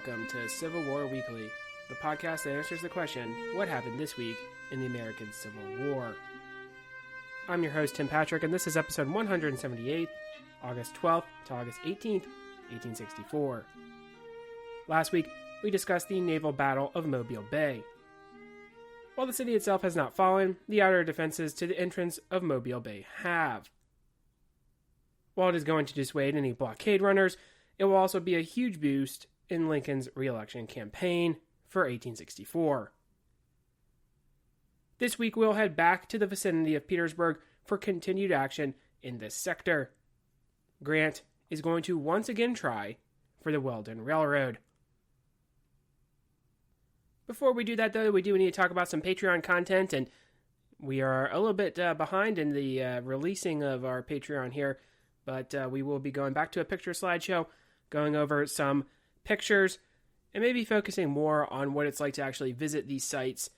welcome to Civil War Weekly, the podcast that answers the question, what happened this week in the American Civil War? I'm your host, Tim Patrick, and this is episode 178, August 12th to August 18th, 1864. Last week, we discussed the naval battle of Mobile Bay. While the city itself has not fallen, the outer defenses to the entrance of Mobile Bay have. While it is going to dissuade any blockade runners, it will also be a huge boost in Lincoln's re-election campaign for 1864. This week we'll head back to the vicinity of Petersburg for continued action in this sector. Grant is going to once again try for the Weldon Railroad. Before we do that, though, we do need to talk about some Patreon content, and we are a little bit behind in the releasing of our Patreon here, but we will be going back to a picture slideshow, going over some pictures, and maybe focusing more on what it's like to actually visit these sites,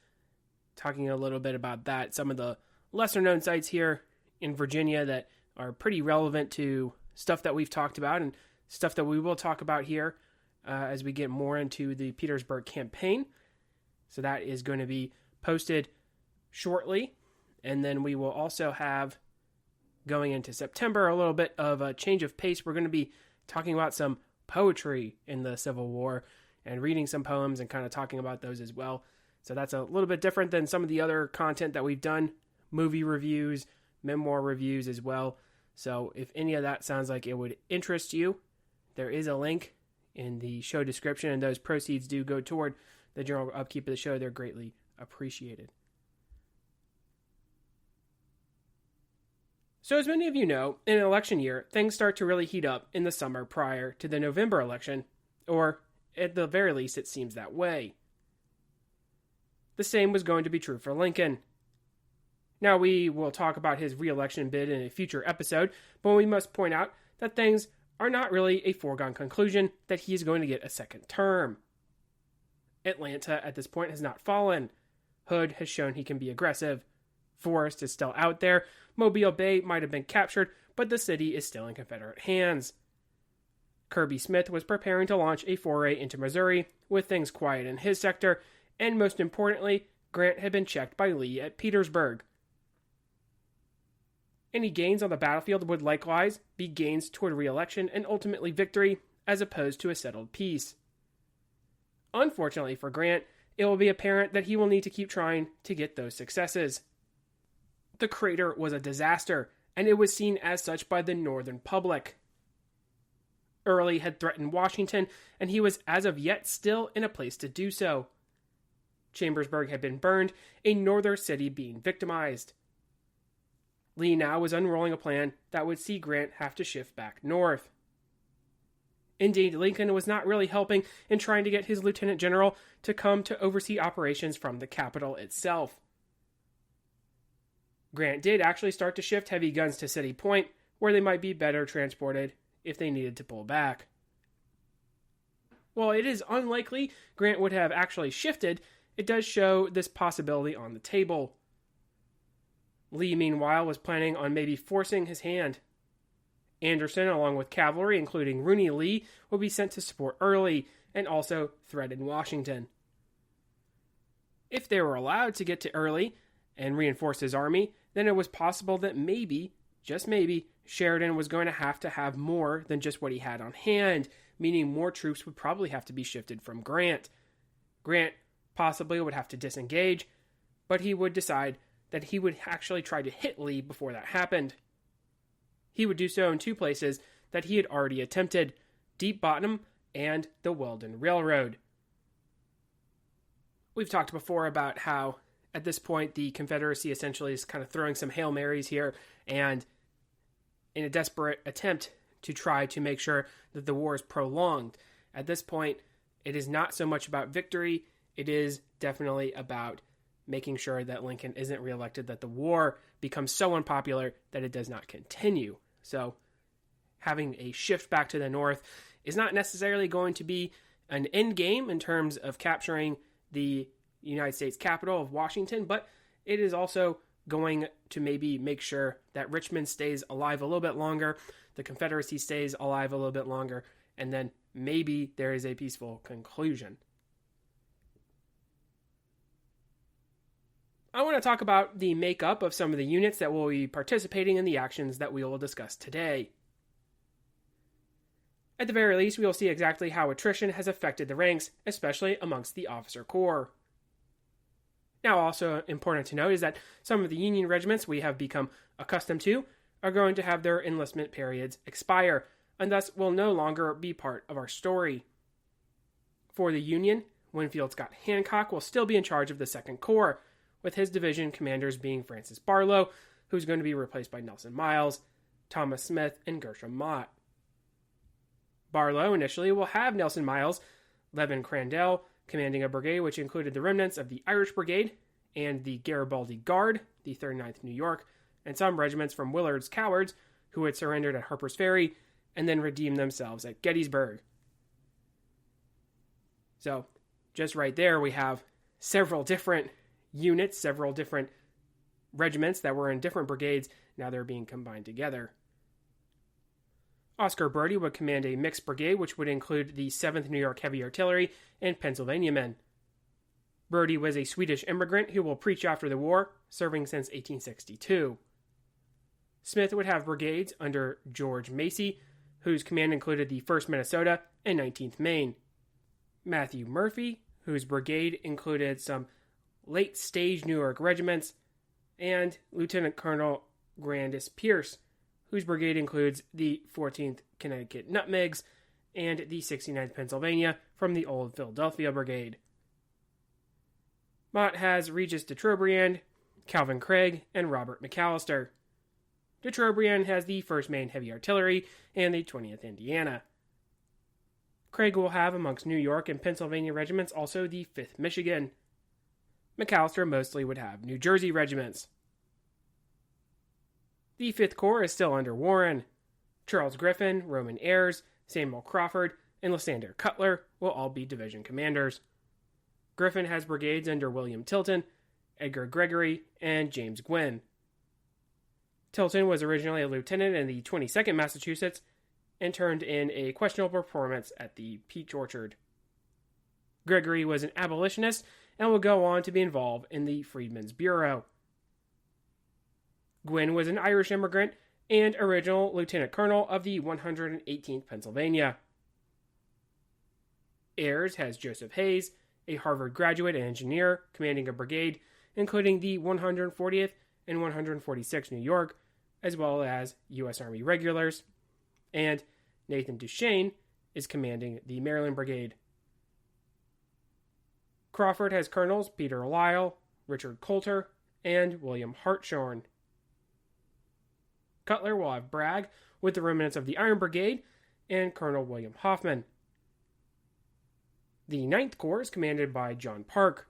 talking a little bit about that, some of the lesser-known sites here in Virginia that are pretty relevant to stuff that we've talked about and stuff that we will talk about here as we get more into the Petersburg campaign. So that is going to be posted shortly, and then we will also have, going into September, a little bit of a change of pace. We're going to be talking about some poetry in the Civil War and reading some poems and kind of talking about those as well. So that's a little bit different than some of the other content that we've done, movie reviews, memoir reviews as well. So if any of that sounds like it would interest you, there is a link in the show description, and those proceeds do go toward the general upkeep of the show. They're greatly appreciated. So as many of you know, in an election year, things start to really heat up in the summer prior to the November election, or at the very least it seems that way. The same was going to be true for Lincoln. Now we will talk about his re-election bid in a future episode, but we must point out that things are not really a foregone conclusion that he is going to get a second term. Atlanta at this point has not fallen. Hood has shown he can be aggressive. Forrest is still out there. Mobile Bay might have been captured, but the city is still in Confederate hands. Kirby Smith was preparing to launch a foray into Missouri, with things quiet in his sector, and most importantly, Grant had been checked by Lee at Petersburg. Any gains on the battlefield would likewise be gains toward re-election and ultimately victory, as opposed to a settled peace. Unfortunately for Grant, it will be apparent that he will need to keep trying to get those successes. The crater was a disaster, and it was seen as such by the Northern public. Early had threatened Washington, and he was as of yet still in a place to do so. Chambersburg had been burned, a northern city being victimized. Lee now was unrolling a plan that would see Grant have to shift back north. Indeed, Lincoln was not really helping in trying to get his lieutenant general to come to oversee operations from the capital itself. Grant did actually start to shift heavy guns to City Point, where they might be better transported if they needed to pull back. While it is unlikely Grant would have actually shifted, it does show this possibility on the table. Lee, meanwhile, was planning on maybe forcing his hand. Anderson, along with cavalry, including Rooney Lee, would be sent to support Early and also threaten Washington. If they were allowed to get to Early and reinforce his army, then it was possible that maybe, just maybe, Sheridan was going to have more than just what he had on hand, meaning more troops would probably have to be shifted from Grant. Grant possibly would have to disengage, but he would decide that he would actually try to hit Lee before that happened. He would do so in two places that he had already attempted, Deep Bottom and the Weldon Railroad. We've talked before about how at this point, the Confederacy essentially is kind of throwing some Hail Marys here, and in a desperate attempt to try to make sure that the war is prolonged. At this point, it is not so much about victory, it is definitely about making sure that Lincoln isn't reelected, that the war becomes so unpopular that it does not continue. So, having a shift back to the north is not necessarily going to be an end game in terms of capturing the United States capital of Washington, but it is also going to maybe make sure that Richmond stays alive a little bit longer, the Confederacy stays alive a little bit longer, and then maybe there is a peaceful conclusion. I want to talk about the makeup of some of the units that will be participating in the actions that we will discuss today. At the very least, we will see exactly how attrition has affected the ranks, especially amongst the officer corps. Now, also important to note is that some of the Union regiments we have become accustomed to are going to have their enlistment periods expire, and thus will no longer be part of our story. For the Union, Winfield Scott Hancock will still be in charge of the 2nd Corps, with his division commanders being Francis Barlow, who's going to be replaced by Nelson Miles, Thomas Smith, and Gershom Mott. Barlow initially will have Nelson Miles, Levin Crandell, commanding a brigade which included the remnants of the Irish Brigade and the Garibaldi Guard, the 39th New York, and some regiments from Willard's Cowards, who had surrendered at Harper's Ferry and then redeemed themselves at Gettysburg. So, just right there, we have several different units, several different regiments that were in different brigades. Now they're being combined together. Oscar Bertie would command a mixed brigade, which would include the 7th New York Heavy Artillery and Pennsylvania men. Bertie was a Swedish immigrant who will preach after the war, serving since 1862. Smith would have brigades under George Macy, whose command included the 1st Minnesota and 19th Maine. Matthew Murphy, whose brigade included some late-stage New York regiments, and Lieutenant Colonel Grandis Pierce, whose brigade includes the 14th Connecticut Nutmegs and the 69th Pennsylvania from the Old Philadelphia Brigade. Mott has Regis de Trobriand, Calvin Craig, and Robert McAllister. De Trobriand has the 1st Maine Heavy Artillery and the 20th Indiana. Craig will have amongst New York and Pennsylvania regiments also the 5th Michigan. McAllister mostly would have New Jersey regiments. The 5th Corps is still under Warren. Charles Griffin, Roman Ayres, Samuel Crawford, and Lysander Cutler will all be division commanders. Griffin has brigades under William Tilton, Edgar Gregory, and James Gwynn. Tilton was originally a lieutenant in the 22nd Massachusetts and turned in a questionable performance at the Peach Orchard. Gregory was an abolitionist and will go on to be involved in the Freedmen's Bureau. Gwynn was an Irish immigrant and original lieutenant colonel of the 118th Pennsylvania. Ayres has Joseph Hayes, a Harvard graduate and engineer, commanding a brigade including the 140th and 146th New York, as well as U.S. Army regulars, and Nathan Duchesne is commanding the Maryland Brigade. Crawford has colonels Peter Lyle, Richard Coulter, and William Hartshorn. Cutler will have Bragg with the remnants of the Iron Brigade and Colonel William Hoffman. The 9th Corps is commanded by John Parke.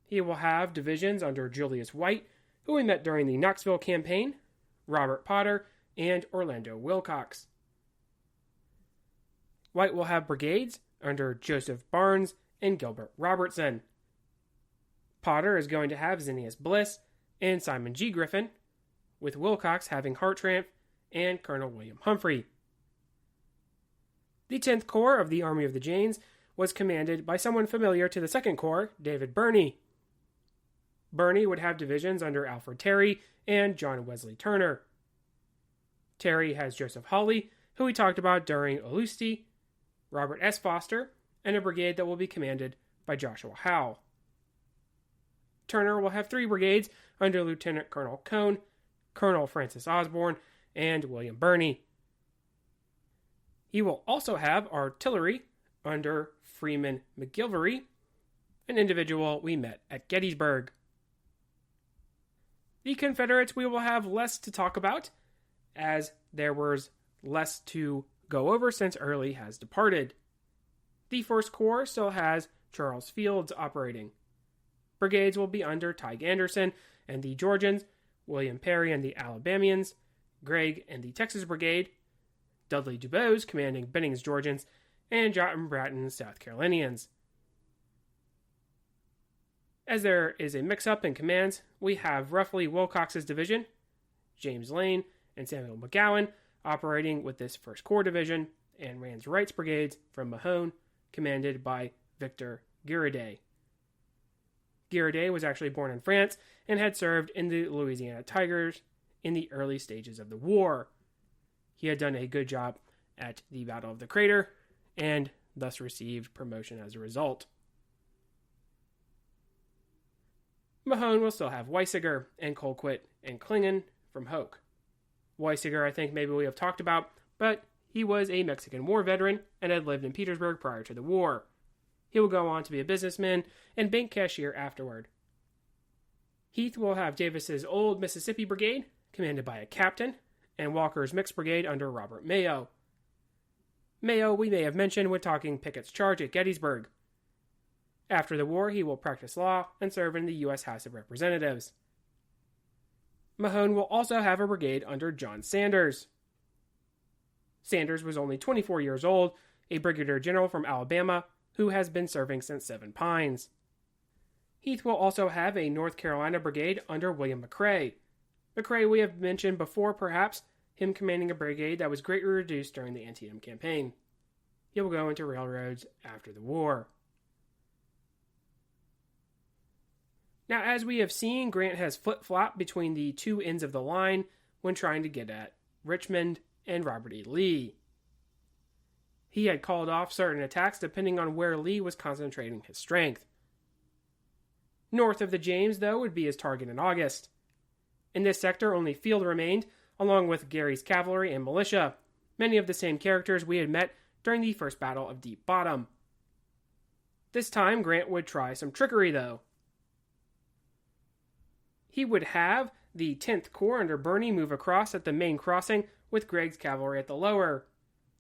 He will have divisions under Julius White, who we met during the Knoxville campaign, Robert Potter, and Orlando Wilcox. White will have brigades under Joseph Barnes and Gilbert Robertson. Potter is going to have Zinnius Bliss and Simon G. Griffin, with Wilcox having Hartranft and Colonel William Humphrey. The 10th Corps of the Army of the James was commanded by someone familiar to the 2nd Corps, David Birney. Birney would have divisions under Alfred Terry and John Wesley Turner. Terry has Joseph Hawley, who we talked about during Olusti, Robert S. Foster, and a brigade that will be commanded by Joshua Howe. Turner will have 3 brigades under Lieutenant Colonel Cone, Colonel Francis Osborne, and William Birney. He will also have artillery under Freeman McGilvery, an individual we met at Gettysburg. The Confederates we will have less to talk about, as there was less to go over since Early has departed. The 1st Corps still has Charles Fields operating. Brigades will be under Tige Anderson and the Georgians, William Perry and the Alabamians, Gregg and the Texas Brigade, Dudley Dubose commanding Benning's Georgians, and John Bratton's South Carolinians. As there is a mix-up in commands, we have roughly Wilcox's division, James Lane and Samuel McGowan operating with this 1st Corps division, and Rand's Wright's brigades from Mahone, commanded by Victor Guéraday. Guéraday was actually born in France and had served in the Louisiana Tigers in the early stages of the war. He had done a good job at the Battle of the Crater and thus received promotion as a result. Mahone will still have Weisiger and Colquitt and Klingen from Hoke. Weisiger, I think maybe we have talked about, but he was a Mexican War veteran and had lived in Petersburg prior to the war. He will go on to be a businessman and bank cashier afterward. Heath will have Davis's Old Mississippi Brigade, commanded by a captain, and Walker's Mixed Brigade under Robert Mayo. Mayo we may have mentioned when talking Pickett's charge at Gettysburg. After the war, he will practice law and serve in the U.S. House of Representatives. Mahone will also have a brigade under John Sanders. Sanders was only 24 years old, a brigadier general from Alabama who has been serving since Seven Pines. Heath will also have a North Carolina brigade under William McRae. McRae we have mentioned before, perhaps, him commanding a brigade that was greatly reduced during the Antietam campaign. He will go into railroads after the war. Now, as we have seen, Grant has flip-flopped between the two ends of the line when trying to get at Richmond and Robert E. Lee. He had called off certain attacks depending on where Lee was concentrating his strength. North of the James, though, would be his target in August. In this sector, only Field remained, along with Gary's cavalry and militia, many of the same characters we had met during the First Battle of Deep Bottom. This time, Grant would try some trickery, though. He would have the 10th Corps under Birney move across at the main crossing with Gregg's cavalry at the lower.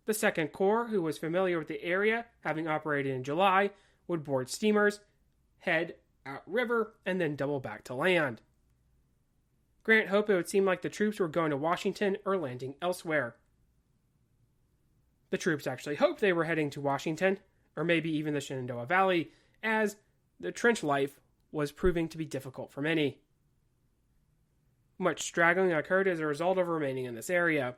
The 2nd Corps, who was familiar with the area, having operated in July, would board steamers, head outriver, and then double back to land. Grant hoped it would seem like the troops were going to Washington or landing elsewhere. The troops actually hoped they were heading to Washington, or maybe even the Shenandoah Valley, as the trench life was proving to be difficult for many. Much straggling occurred as a result of remaining in this area.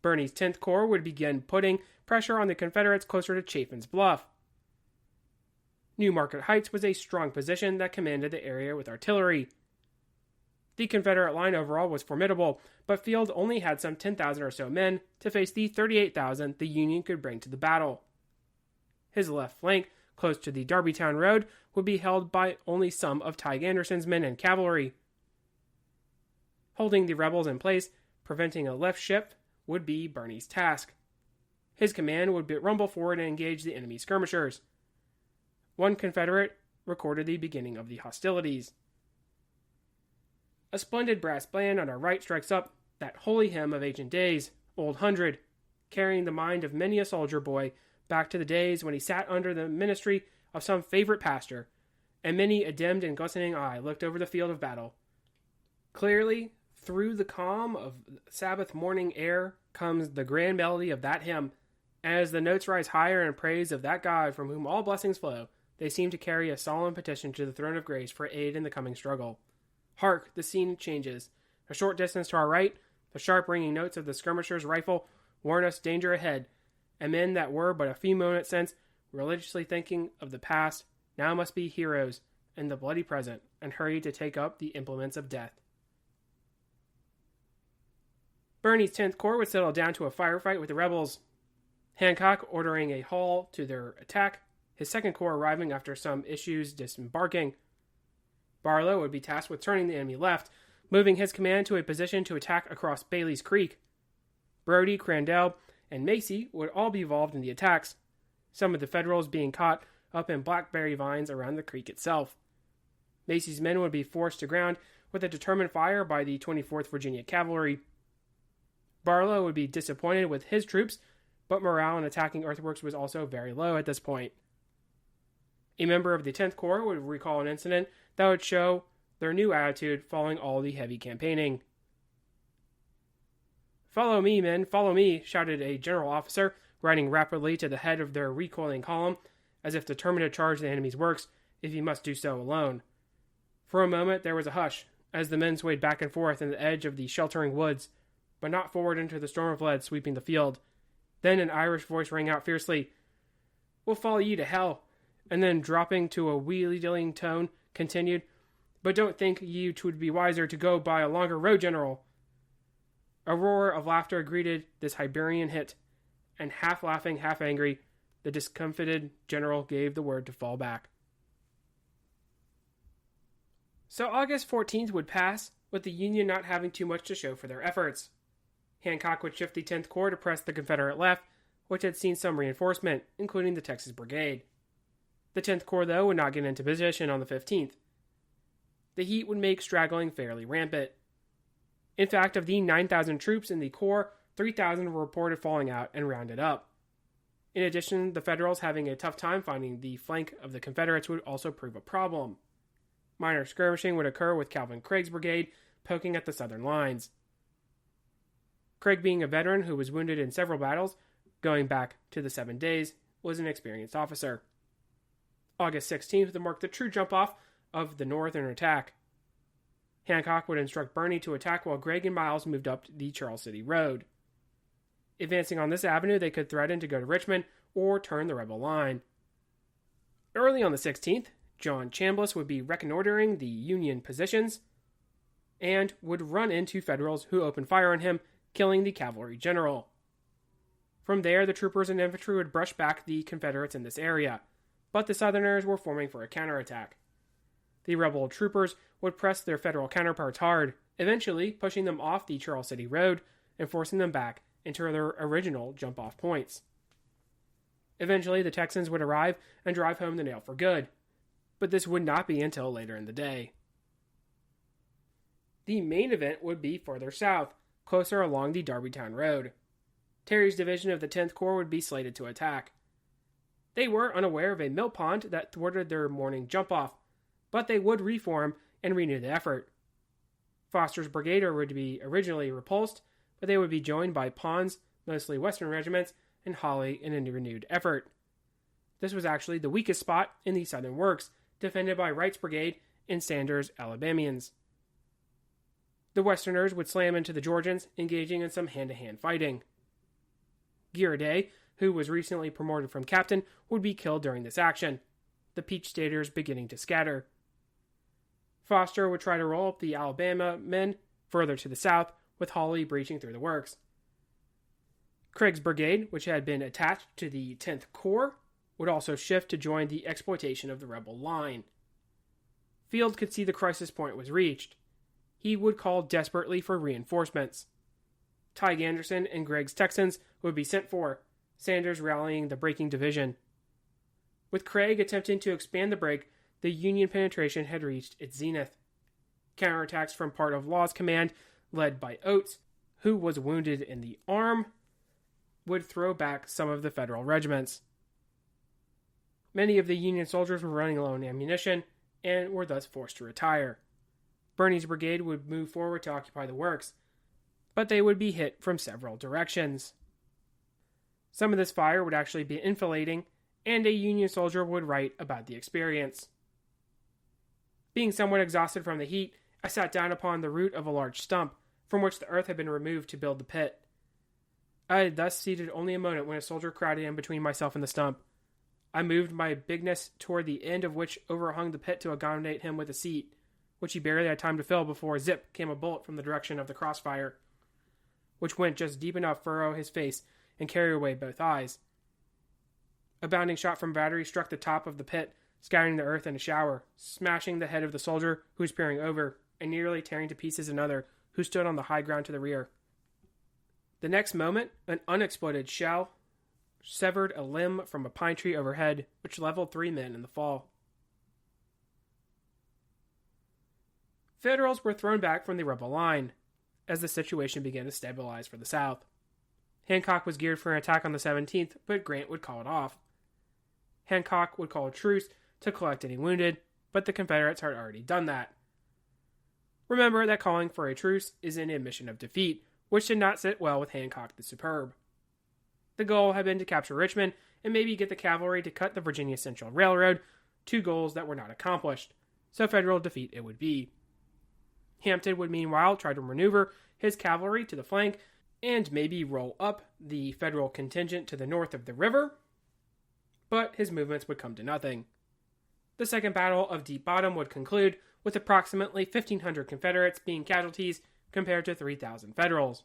Birney's 10th Corps would begin putting pressure on the Confederates closer to Chaffin's Bluff. New Market Heights was a strong position that commanded the area with artillery. The Confederate line overall was formidable, but Field only had some 10,000 or so men to face the 38,000 the Union could bring to the battle. His left flank, close to the Darbytown Road, would be held by only some of Tige Anderson's men and cavalry. Holding the rebels in place, preventing a left shift, would be Birney's task. His command would rumble forward and engage the enemy skirmishers. One Confederate recorded the beginning of the hostilities. A splendid brass band on our right strikes up that holy hymn of ancient days, Old Hundred, carrying the mind of many a soldier boy back to the days when he sat under the ministry of some favorite pastor, and many a dimmed and glistening eye looked over the field of battle. Clearly, through the calm of Sabbath morning air comes the grand melody of that hymn. As the notes rise higher in praise of that God from whom all blessings flow, they seem to carry a solemn petition to the throne of grace for aid in the coming struggle. Hark, the scene changes. A short distance to our right, the sharp ringing notes of the skirmisher's rifle warn us danger ahead, and men that were but a few moments since religiously thinking of the past now must be heroes in the bloody present and hurry to take up the implements of death. Birney's 10th Corps would settle down to a firefight with the rebels, Hancock ordering a halt to their attack, his 2nd Corps arriving after some issues disembarking. Barlow would be tasked with turning the enemy left, moving his command to a position to attack across Bailey's Creek. Brodie, Crandell, and Macy would all be involved in the attacks, some of the Federals being caught up in blackberry vines around the creek itself. Macy's men would be forced to ground with a determined fire by the 24th Virginia Cavalry. Barlow would be disappointed with his troops, but morale in attacking earthworks was also very low at this point. A member of the 10th Corps would recall an incident that would show their new attitude following all the heavy campaigning. "Follow me, men, follow me," shouted a general officer, riding rapidly to the head of their recoiling column, as if determined to charge the enemy's works, if he must do so alone. For a moment there was a hush, as the men swayed back and forth in the edge of the sheltering woods, but not forward into the storm of lead sweeping the field. Then an Irish voice rang out fiercely, "We'll follow you to hell," and then dropping to a wheeling tone, continued, "But don't think ye 'twould be wiser to go by a longer road, General." A roar of laughter greeted this Hibernian hit, and half laughing, half angry, the discomfited general gave the word to fall back. So August 14th would pass, with the Union not having too much to show for their efforts. Hancock would shift the 10th Corps to press the Confederate left, which had seen some reinforcement, including the Texas Brigade. The 10th Corps, though, would not get into position on the 15th. The heat would make straggling fairly rampant. In fact, of the 9,000 troops in the Corps, 3,000 were reported falling out and rounded up. In addition, the Federals having a tough time finding the flank of the Confederates would also prove a problem. Minor skirmishing would occur with Calvin Craig's brigade poking at the southern lines. Craig, being a veteran who was wounded in several battles, going back to the 7 days, was an experienced officer. August 16th would mark the true jump-off of the northern attack. Hancock would instruct Birney to attack while Gregg and Miles moved up the Charles City Road. Advancing on this avenue, they could threaten to go to Richmond or turn the rebel line. Early on the 16th, John Chambliss would be reconnoitering the Union positions and would run into Federals who opened fire on him, killing the cavalry general. From there, the troopers and infantry would brush back the Confederates in this area, but the Southerners were forming for a counterattack. The rebel troopers would press their Federal counterparts hard, eventually pushing them off the Charles City Road and forcing them back into their original jump-off points. Eventually, the Texans would arrive and drive home the nail for good, but this would not be until later in the day. The main event would be further south, closer along the Darbytown Road. Terry's division of the 10th Corps would be slated to attack. They were unaware of a mill pond that thwarted their morning jump-off, but they would reform and renew the effort. Foster's brigade would be originally repulsed, but they would be joined by Pond's, mostly western regiments, and Hawley in a renewed effort. This was actually the weakest spot in the southern works, defended by Wright's brigade and Sanders' Alabamians. The Westerners would slam into the Georgians, engaging in some hand-to-hand fighting. Giroday, who was recently promoted from captain, would be killed during this action, the Peach Staters beginning to scatter. Foster would try to roll up the Alabama men further to the south, with Hawley breaching through the works. Craig's brigade, which had been attached to the 10th Corps, would also shift to join the exploitation of the rebel line. Field could see the crisis point was reached. He would call desperately for reinforcements. Tige Anderson and Gregg's Texans would be sent for, Sanders rallying the breaking division. With Craig attempting to expand the break, the Union penetration had reached its zenith. Counterattacks from part of Law's command, led by Oates, who was wounded in the arm, would throw back some of the Federal regiments. Many of the Union soldiers were running low on ammunition and were thus forced to retire. Birney's brigade would move forward to occupy the works, but they would be hit from several directions. Some of this fire would actually be enfilading, and a Union soldier would write about the experience. Being somewhat exhausted from the heat, I sat down upon the root of a large stump, from which the earth had been removed to build the pit. I had thus seated only a moment when a soldier crowded in between myself and the stump. I moved my bigness toward the end of which overhung the pit to accommodate him with a seat, which he barely had time to fill before zip came a bullet from the direction of the crossfire, which went just deep enough to furrow his face and carry away both eyes. A bounding shot from battery struck the top of the pit, scattering the earth in a shower, smashing the head of the soldier who was peering over, and nearly tearing to pieces another who stood on the high ground to the rear. The next moment, an unexploded shell severed a limb from a pine tree overhead, which leveled 3 men in the fall. Federals were thrown back from the rebel line, as the situation began to stabilize for the South. Hancock was geared for an attack on the 17th, but Grant would call it off. Hancock would call a truce to collect any wounded, but the Confederates had already done that. Remember that calling for a truce is an admission of defeat, which did not sit well with Hancock the Superb. The goal had been to capture Richmond and maybe get the cavalry to cut the Virginia Central Railroad, 2 goals that were not accomplished, so Federal defeat it would be. Hampton would meanwhile try to maneuver his cavalry to the flank and maybe roll up the federal contingent to the north of the river, but his movements would come to nothing. The Second Battle of Deep Bottom would conclude with approximately 1,500 Confederates being casualties compared to 3,000 Federals.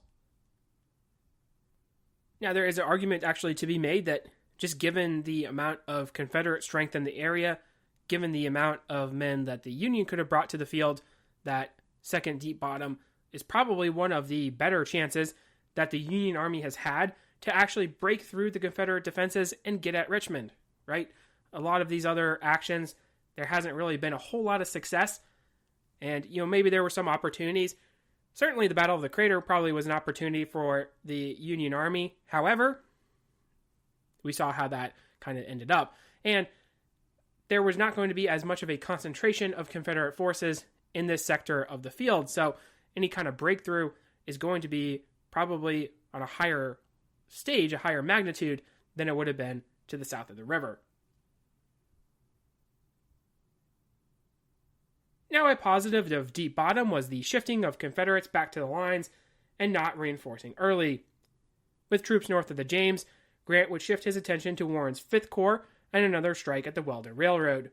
Now, there is an argument actually to be made that just given the amount of Confederate strength in the area, given the amount of men that the Union could have brought to the field, that Second Deep Bottom is probably one of the better chances that the Union Army has had to actually break through the Confederate defenses and get at Richmond, right? A lot of these other actions, there hasn't really been a whole lot of success, and, maybe there were some opportunities. Certainly the Battle of the Crater probably was an opportunity for the Union Army. However, we saw how that kind of ended up, and there was not going to be as much of a concentration of Confederate forces in this sector of the field, so any kind of breakthrough is going to be probably on a higher stage, a higher magnitude than it would have been to the south of the river. Now, a positive of Deep Bottom was the shifting of Confederates back to the lines and not reinforcing early. With troops north of the James, Grant would shift his attention to Warren's 5th Corps and another strike at the Weldon Railroad.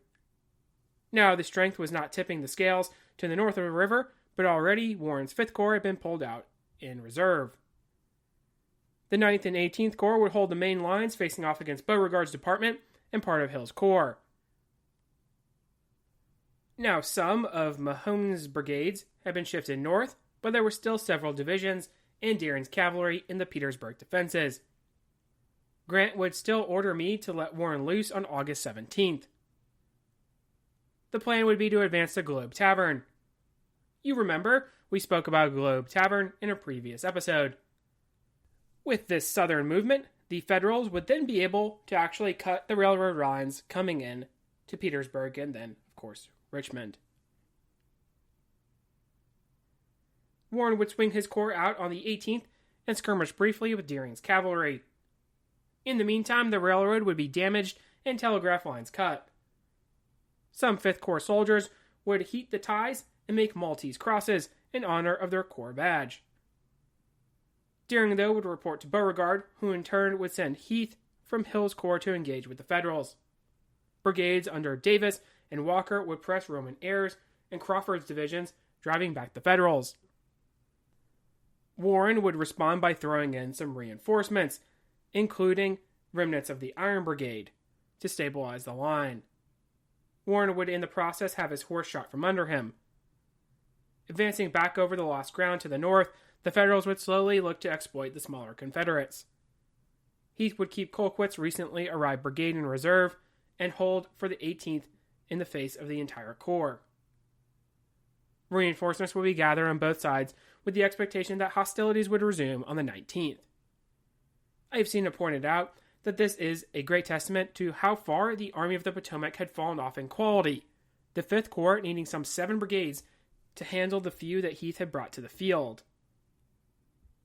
Now, the strength was not tipping the scales to the north of the river, but already Warren's 5th Corps had been pulled out in reserve. The 9th and 18th Corps would hold the main lines facing off against Beauregard's department and part of Hill's Corps. Now, some of Mahone's brigades had been shifted north, but there were still several divisions and Deering's cavalry in the Petersburg defenses. Grant would still order Meade to let Warren loose on August 17th. The plan would be to advance to Globe Tavern. You remember, we spoke about Globe Tavern in a previous episode. With this southern movement, the Federals would then be able to actually cut the railroad lines coming in to Petersburg and then, of course, Richmond. Warren would swing his corps out on the 18th and skirmish briefly with Deering's cavalry. In the meantime, the railroad would be damaged and telegraph lines cut. Some 5th Corps soldiers would heat the ties and make Maltese crosses in honor of their corps badge. Deering, though, would report to Beauregard, who in turn would send Heath from Hill's Corps to engage with the Federals. Brigades under Davis and Walker would press Roman Ayres and Crawford's divisions, driving back the Federals. Warren would respond by throwing in some reinforcements, including remnants of the Iron Brigade, to stabilize the line. Warren would in the process have his horse shot from under him. Advancing back over the lost ground to the north, the Federals would slowly look to exploit the smaller Confederates. Heath would keep Colquitt's recently arrived brigade in reserve and hold for the 18th in the face of the entire corps. Reinforcements would be gathered on both sides with the expectation that hostilities would resume on the 19th. I have seen it pointed out that this is a great testament to how far the Army of the Potomac had fallen off in quality, the 5th Corps needing some 7 brigades to handle the few that Heath had brought to the field.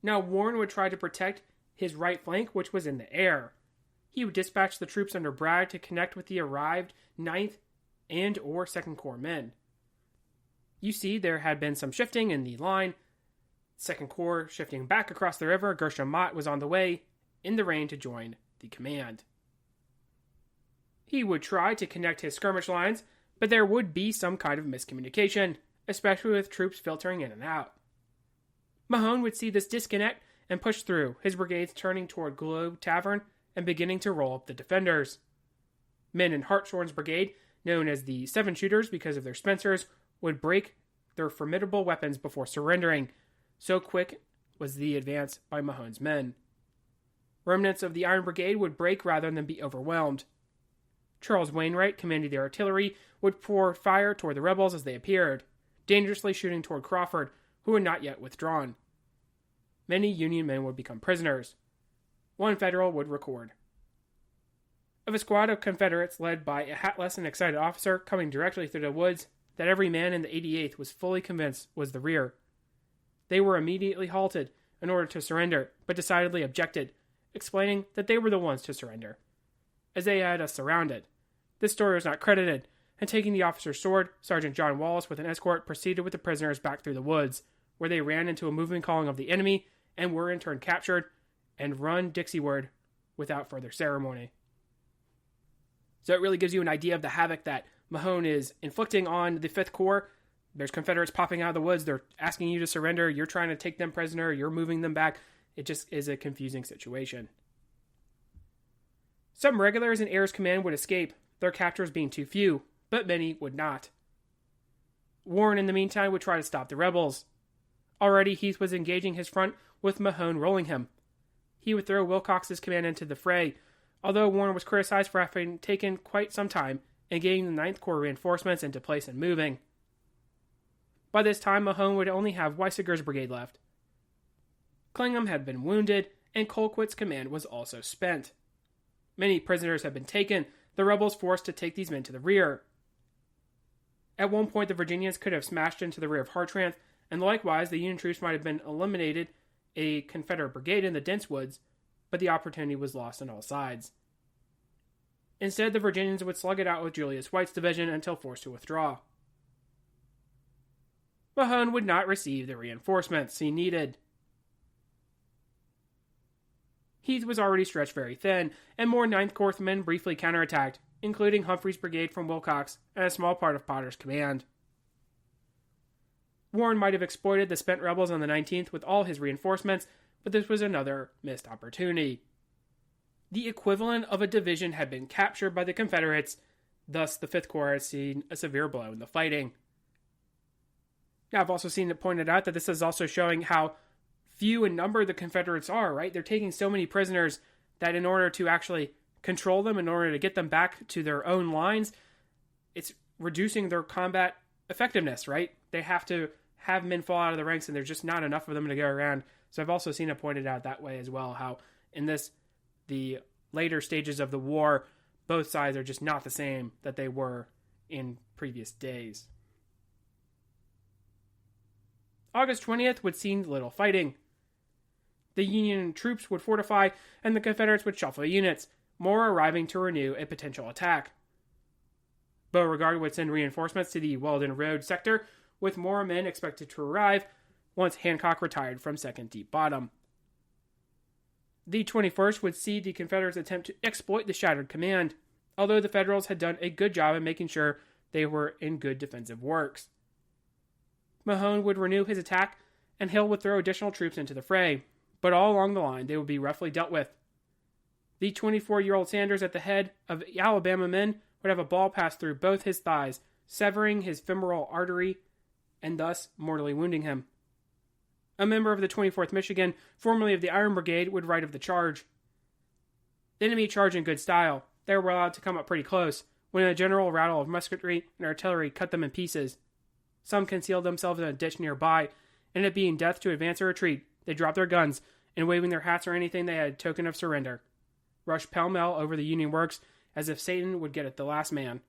Now Warren would try to protect his right flank, which was in the air. He would dispatch the troops under Bragg to connect with the arrived 9th and or 2nd Corps men. You see there had been some shifting in the line. 2nd Corps shifting back across the river, Gershom Mott was on the way in the rain to join the command. He would try to connect his skirmish lines, but there would be some kind of miscommunication, especially with troops filtering in and out. Mahone would see this disconnect and push through, his brigades turning toward Globe Tavern and beginning to roll up the defenders. Men in Hartshorn's brigade, known as the Seven Shooters because of their Spencers, would break their formidable weapons before surrendering. So quick was the advance by Mahone's men. Remnants of the Iron Brigade would break rather than be overwhelmed. Charles Wainwright, commanding the artillery, would pour fire toward the rebels as they appeared, dangerously shooting toward Crawford, who had not yet withdrawn. Many Union men would become prisoners. One Federal would record. Of a squad of Confederates led by a hatless and excited officer coming directly through the woods that every man in the 88th was fully convinced was the rear. They were immediately halted in order to surrender, but decidedly objected, explaining that they were the ones to surrender, as they had us surrounded. This story was not credited, and taking the officer's sword, Sergeant John Wallace with an escort proceeded with the prisoners back through the woods, where they ran into a moving column of the enemy and were in turn captured and run Dixieward without further ceremony. So it really gives you an idea of the havoc that Mahone is inflicting on the 5th Corps. There's Confederates popping out of the woods. They're asking you to surrender. You're trying to take them prisoner. You're moving them back. It just is a confusing situation. Some regulars in Ayer's command would escape, their captors being too few, but many would not. Warren, in the meantime, would try to stop the rebels. Already, Heath was engaging his front with Mahone rolling him. He would throw Wilcox's command into the fray, although Warren was criticized for having taken quite some time in getting the 9th Corps reinforcements into place and moving. By this time, Mahone would only have Weisiger's brigade left. Clingham had been wounded, and Colquitt's command was also spent. Many prisoners had been taken, the rebels forced to take these men to the rear. At one point, the Virginians could have smashed into the rear of Hartranft, and likewise, the Union troops might have been eliminated a Confederate brigade in the dense woods, but the opportunity was lost on all sides. Instead, the Virginians would slug it out with Julius White's division until forced to withdraw. Mahone would not receive the reinforcements he needed. Heath was already stretched very thin, and more 9th Corps men briefly counterattacked, including Humphrey's brigade from Wilcox and a small part of Potter's command. Warren might have exploited the spent rebels on the 19th with all his reinforcements, but this was another missed opportunity. The equivalent of a division had been captured by the Confederates, thus the 5th Corps had seen a severe blow in the fighting. Now, I've also seen it pointed out that this is also showing how few in number the Confederates are, right? They're taking so many prisoners that in order to actually control them, in order to get them back to their own lines, it's reducing their combat effectiveness, right? They have to have men fall out of the ranks, and there's just not enough of them to go around. So I've also seen it pointed out that way as well, how in the later stages of the war, both sides are just not the same that they were in previous days. August 20th would see little fighting. The Union troops would fortify, and the Confederates would shuffle units, more arriving to renew a potential attack. Beauregard would send reinforcements to the Weldon Road sector, with more men expected to arrive once Hancock retired from 2nd Deep Bottom. The 21st would see the Confederates attempt to exploit the shattered command, although the Federals had done a good job in making sure they were in good defensive works. Mahone would renew his attack, and Hill would throw additional troops into the fray, but all along the line they would be roughly dealt with. The 24-year-old Sanders at the head of Alabama men would have a ball pass through both his thighs, severing his femoral artery and thus mortally wounding him. A member of the 24th Michigan, formerly of the Iron Brigade, would write of the charge. The enemy charged in good style. They were allowed to come up pretty close, when a general rattle of musketry and artillery cut them in pieces. Some concealed themselves in a ditch nearby, and it being death to advance or retreat, they dropped their guns, and waving their hats or anything they had token of surrender, rushed pell-mell over the Union works as if Satan would get at the last man.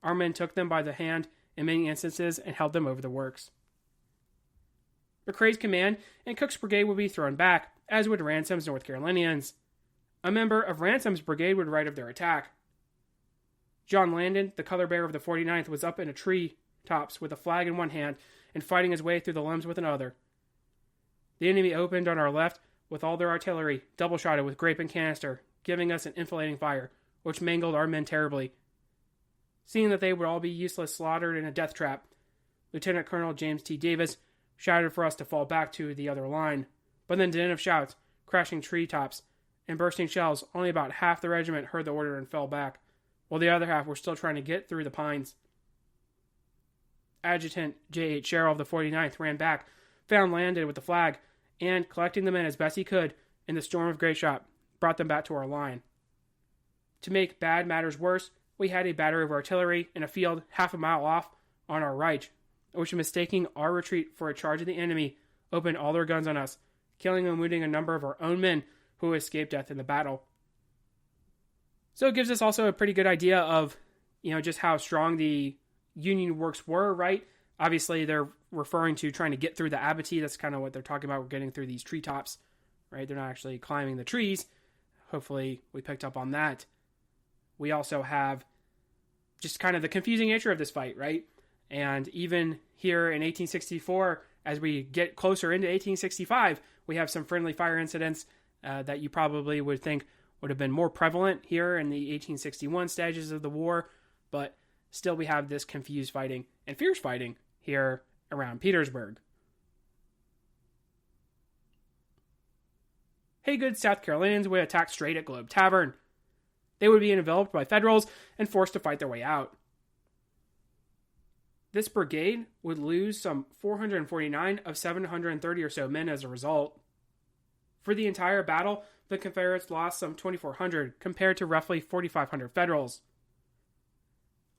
Our men took them by the hand in many instances and held them over the works. McCrae's command and Cook's brigade would be thrown back, as would Ransom's North Carolinians. A member of Ransom's brigade would write of their attack. John Landon, the color bearer of the 49th, was up in a tree tops with a flag in one hand and fighting his way through the limbs with another. The enemy opened on our left with all their artillery, double-shotted with grape and canister, giving us an enfilading fire, which mangled our men terribly. Seeing that they would all be useless slaughtered in a death trap, Lieutenant Colonel James T. Davis shouted for us to fall back to the other line, but in the din of shouts, crashing treetops, and bursting shells, only about half the regiment heard the order and fell back, while the other half were still trying to get through the pines. Adjutant J. H. Sherrill of the 49th ran back, found Landon with the flag, and, collecting the men as best he could in the storm of grape shot, brought them back to our line. To make bad matters worse, we had a battery of artillery in a field half a mile off on our right, which, mistaking our retreat for a charge of the enemy, opened all their guns on us, killing and wounding a number of our own men who escaped death in the battle. So it gives us also a pretty good idea of, just how strong the Union works were, right? Obviously, they're referring to trying to get through the abattis. That's kind of what they're talking about. We're getting through these treetops, right? They're not actually climbing the trees. Hopefully, we picked up on that. We also have just kind of the confusing nature of this fight, right? And even here in 1864, as we get closer into 1865, We have some friendly fire incidents that you probably would think would have been more prevalent here in the 1861 stages of the war, but still we have this confused fighting and fierce fighting here around Petersburg. Haygood's South Carolinians would attack straight at Globe Tavern. They would be enveloped by Federals and forced to fight their way out. This brigade would lose some 449 of 730 or so men as a result. For the entire battle, the Confederates lost some 2,400 compared to roughly 4,500 Federals.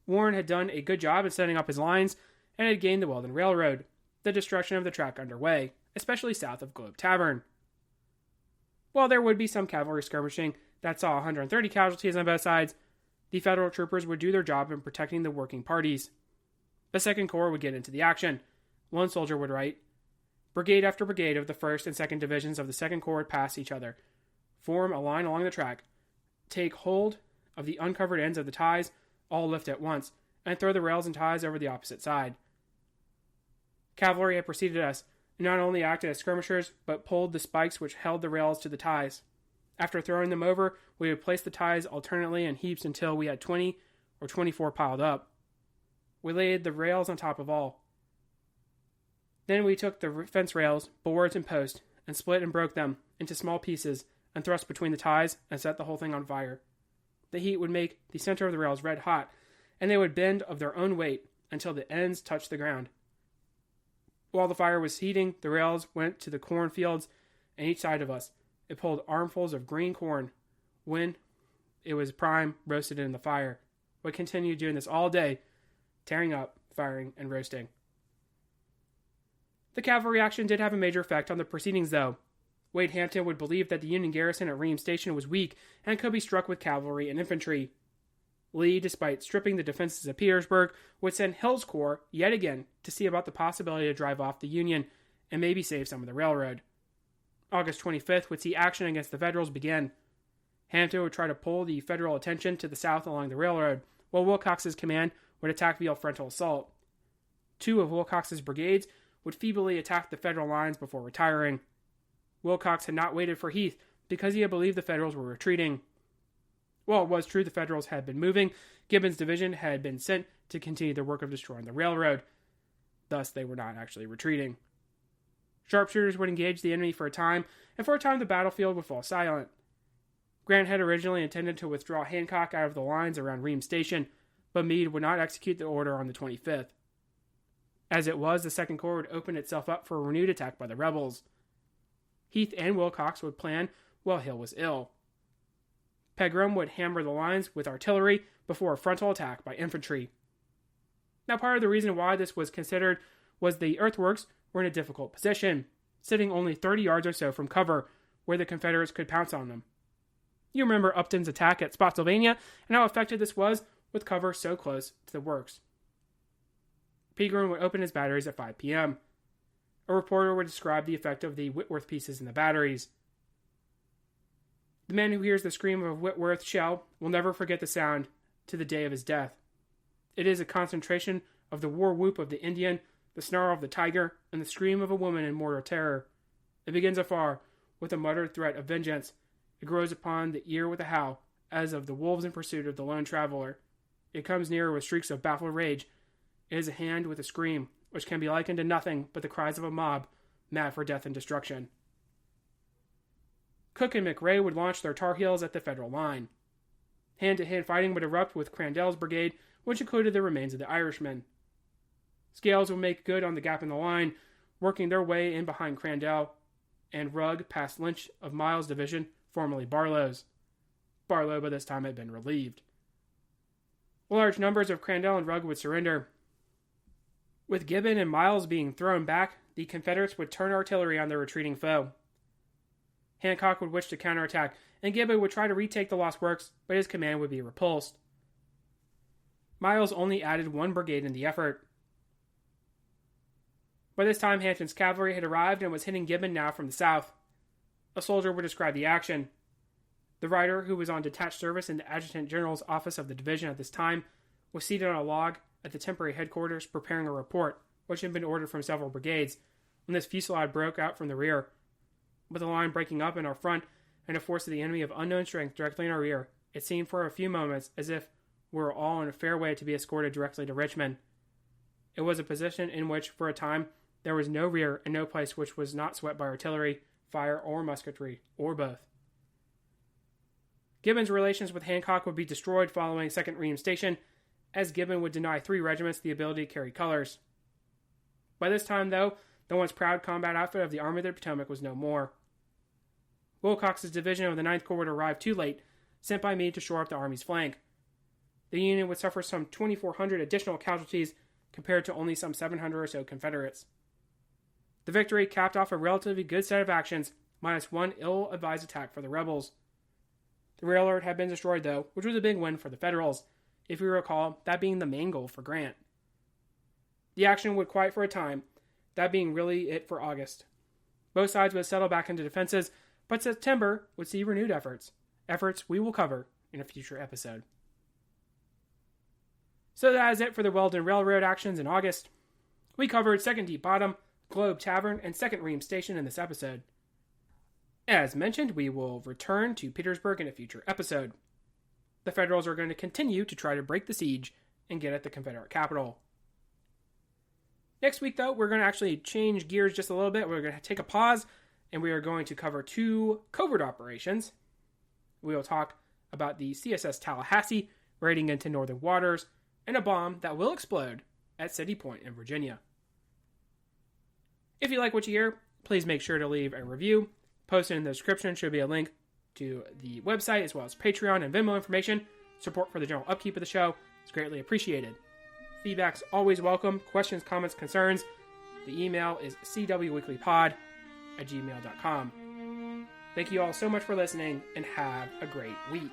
Warren had done a good job in setting up his lines and had gained the Weldon Railroad, the destruction of the track underway, especially south of Globe Tavern. While there would be some cavalry skirmishing that saw 130 casualties on both sides, the Federal troopers would do their job in protecting the working parties. The Second Corps would get into the action. One soldier would write, "Brigade after brigade of the 1st and 2nd Divisions of the Second Corps would pass each other, form a line along the track, take hold of the uncovered ends of the ties, all lift at once, and throw the rails and ties over the opposite side." Cavalry had preceded us, and not only acted as skirmishers, but pulled the spikes which held the rails to the ties. After throwing them over, we would place the ties alternately in heaps until we had 20 or 24 piled up. We laid the rails on top of all. Then we took the fence rails, boards, and posts, and split and broke them into small pieces, and thrust between the ties, and set the whole thing on fire. The heat would make the center of the rails red hot, and they would bend of their own weight until the ends touched the ground. While the fire was heating, the rails went to the cornfields on each side of us. It pulled armfuls of green corn. When it was prime, roasted in the fire. We continued doing this all day, tearing up, firing, and roasting. The cavalry action did have a major effect on the proceedings, though. Wade Hampton would believe that the Union garrison at Ream Station was weak and could be struck with cavalry and infantry. Lee, despite stripping the defenses of Petersburg, would send Hill's corps yet again to see about the possibility to drive off the Union and maybe save some of the railroad. August 25th would see action against the Federals begin. Hampton would try to pull the Federal attention to the south along the railroad, while Wilcox's command would attack via frontal assault. 2 of Wilcox's brigades would feebly attack the Federal lines before retiring. Wilcox had not waited for Heath because he had believed the Federals were retreating. While it was true the Federals had been moving, Gibbon's division had been sent to continue their work of destroying the railroad. Thus, they were not actually retreating. Sharpshooters would engage the enemy for a time, and for a time the battlefield would fall silent. Grant had originally intended to withdraw Hancock out of the lines around Ream Station, but Meade would not execute the order on the 25th. As it was, the Second Corps would open itself up for a renewed attack by the rebels. Heath and Wilcox would plan while Hill was ill. Pegram would hammer the lines with artillery before a frontal attack by infantry. Now, part of the reason why this was considered was the earthworks were in a difficult position, sitting only 30 yards or so from cover, where the Confederates could pounce on them. You remember Upton's attack at Spotsylvania and how effective this was with cover so close to the works. Pegram would open his batteries at 5 p.m. A reporter would describe the effect of the Whitworth pieces in the batteries. The man who hears the scream of a Whitworth shell will never forget the sound to the day of his death. It is a concentration of the war whoop of the Indian, the snarl of the tiger, and the scream of a woman in mortal terror. It begins afar, with a muttered threat of vengeance. It grows upon the ear with a howl, as of the wolves in pursuit of the lone traveler. It comes nearer with shrieks of baffled rage. It is a hand with a scream, which can be likened to nothing but the cries of a mob, mad for death and destruction. Cook and McRae would launch their Tar Heels at the Federal line. Hand-to-hand fighting would erupt with Crandell's brigade, which included the remains of the Irishmen. Scales would make good on the gap in the line, working their way in behind Crandell, and Rugg past Lynch of Miles' division, formerly Barlow's. Barlow by this time had been relieved. Large numbers of Crandell and Rugg would surrender. With Gibbon and Miles being thrown back, the Confederates would turn artillery on their retreating foe. Hancock would wish to counterattack, and Gibbon would try to retake the lost works, but his command would be repulsed. Miles only added 1 brigade in the effort. By this time, Hampton's cavalry had arrived and was hitting Gibbon now from the south. A soldier would describe the action. The writer, who was on detached service in the Adjutant General's office of the division at this time, was seated on a log at the temporary headquarters preparing a report, which had been ordered from several brigades, when this fusillade broke out from the rear. With the line breaking up in our front and a force of the enemy of unknown strength directly in our rear, it seemed for a few moments as if we were all in a fair way to be escorted directly to Richmond. It was a position in which, for a time, there was no rear and no place which was not swept by artillery, fire, or musketry, or both. Gibbon's relations with Hancock would be destroyed following 2nd Ream Station, as Gibbon would deny 3 regiments the ability to carry colors. By this time, though, the once proud combat outfit of the Army of the Potomac was no more. Wilcox's division of the 9th Corps would arrive too late, sent by me to shore up the Army's flank. The Union would suffer some 2,400 additional casualties compared to only some 700 or so Confederates. The victory capped off a relatively good set of actions, minus one ill-advised attack for the rebels. The railroad had been destroyed, though, which was a big win for the Federals, if you recall, that being the main goal for Grant. The action would quiet for a time, that being really it for August. Both sides would settle back into defenses, but September would see renewed efforts we will cover in a future episode. So that is it for the Weldon Railroad actions in August. We covered 2nd Deep Bottom, Globe Tavern, and 2nd Ream Station in this episode. As mentioned, we will return to Petersburg in a future episode. The Federals are going to continue to try to break the siege and get at the Confederate capital. Next week, though, we're going to actually change gears just a little bit. We're going to take a pause, and we are going to cover 2 covert operations. We will talk about the CSS Tallahassee raiding into northern waters, and a bomb that will explode at City Point in Virginia. If you like what you hear, please make sure to leave a review. Posted in the description should be a link to the website as well as Patreon and Venmo information. Support for the general upkeep of the show is greatly appreciated. Feedback's always welcome. Questions, comments, concerns. The email is cwweeklypod@gmail.com. Thank you all so much for listening, and have a great week.